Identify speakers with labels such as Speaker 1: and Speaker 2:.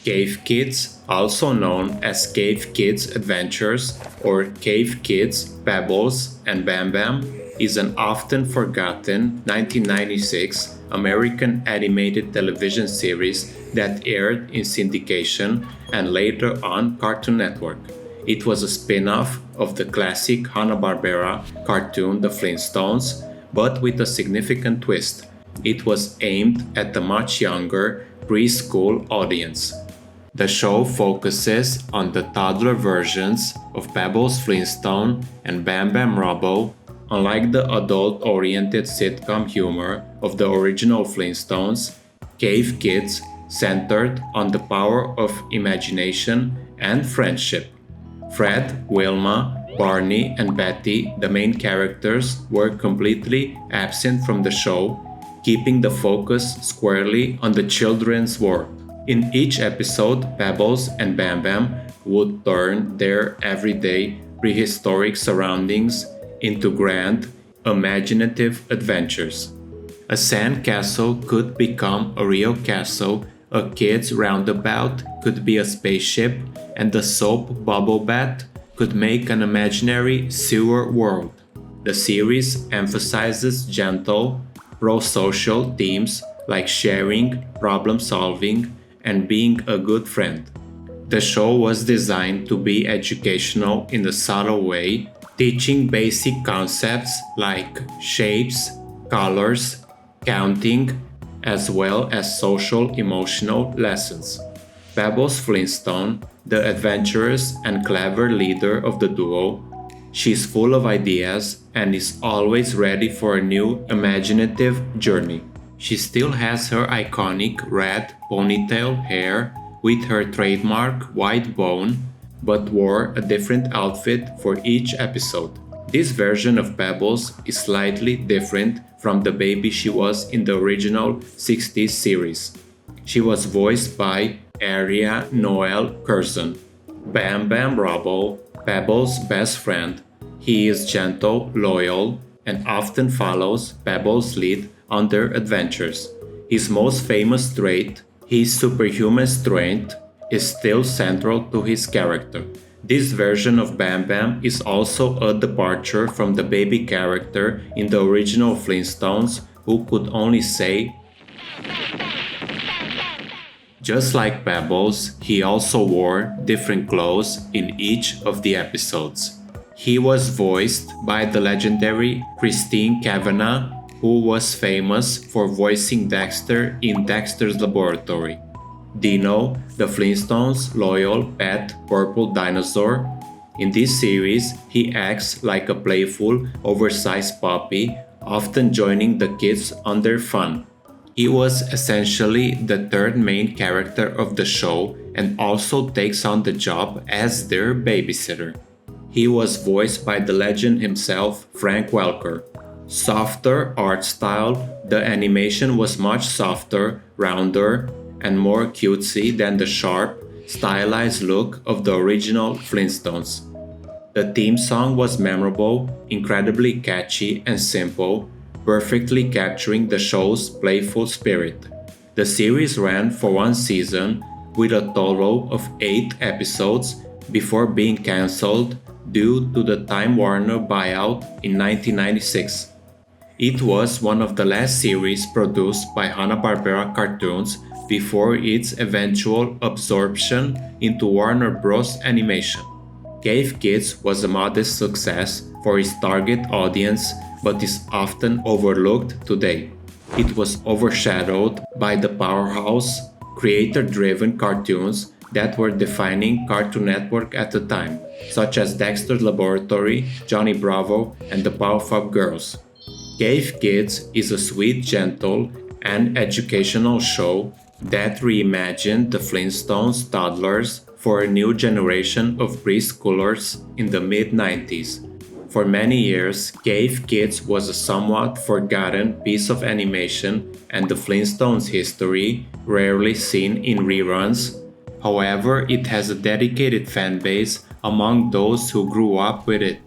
Speaker 1: Cave Kids, also known as Cave Kids Adventures or Cave Kids Pebbles and Bamm-Bamm, is an often forgotten 1996 American animated television series that aired in syndication and later on Cartoon Network. It was a spin-off of the classic Hanna-Barbera cartoon The Flintstones, but with a significant twist. It was aimed at a much younger preschool audience. The show focuses on the toddler versions of Pebbles Flintstone and Bamm-Bamm Rubble. Unlike the adult-oriented sitcom humor of the original Flintstones, Cave Kids centered on the power of imagination and friendship. Fred, Wilma, Barney, and Betty, the main characters, were completely absent from the show, keeping the focus squarely on the children's world. In each episode, Pebbles and Bamm-Bamm would turn their everyday, prehistoric surroundings into grand, imaginative adventures. A sand castle could become a real castle, a kid's roundabout could be a spaceship, and the soap bubble bath could make an imaginary sewer world. The series emphasizes gentle, pro-social themes like sharing, problem solving, and being a good friend. The show was designed to be educational in a subtle way, teaching basic concepts like shapes, colors, counting, as well as social emotional lessons. Pebbles Flintstone, the adventurous and clever leader of the duo, she's full of ideas and is always ready for a new imaginative journey. She still has her iconic red ponytail hair with her trademark white bone, but wore a different outfit for each episode. This version of Pebbles is slightly different from the baby she was in the original 60s series. She was voiced by Aria Noel Curzon. Bamm-Bamm Rubble, Pebbles' best friend, he is gentle, loyal, and often follows Pebbles' lead on their adventures. His most famous trait, his superhuman strength, is still central to his character. This version of Bamm-Bamm is also a departure from the baby character in the original Flintstones, who could only say. Just like Pebbles, he also wore different clothes in each of the episodes. He was voiced by the legendary Christine Kavanagh, who was famous for voicing Dexter in Dexter's Laboratory. Dino, the Flintstones' loyal pet purple dinosaur. In this series, he acts like a playful, oversized puppy, often joining the kids on their fun. He was essentially the third main character of the show and also takes on the job as their babysitter. He was voiced by the legend himself, Frank Welker. Softer art style, the animation was much softer, rounder, and more cutesy than the sharp, stylized look of the original Flintstones. The theme song was memorable, incredibly catchy and simple, perfectly capturing the show's playful spirit. The series ran for one season with a total of 8 episodes before being cancelled due to the Time Warner buyout in 1996. It was one of the last series produced by Hanna-Barbera Cartoons before its eventual absorption into Warner Bros. Animation. Cave Kids was a modest success for its target audience but is often overlooked today. It was overshadowed by the powerhouse, creator-driven cartoons that were defining Cartoon Network at the time, such as Dexter's Laboratory, Johnny Bravo, and the Powerpuff Girls. Cave Kids is a sweet, gentle, and educational show that reimagined the Flintstones toddlers for a new generation of preschoolers in the mid-90s. For many years, Cave Kids was a somewhat forgotten piece of animation and the Flintstones history, rarely seen in reruns. However, it has a dedicated fan base among those who grew up with it.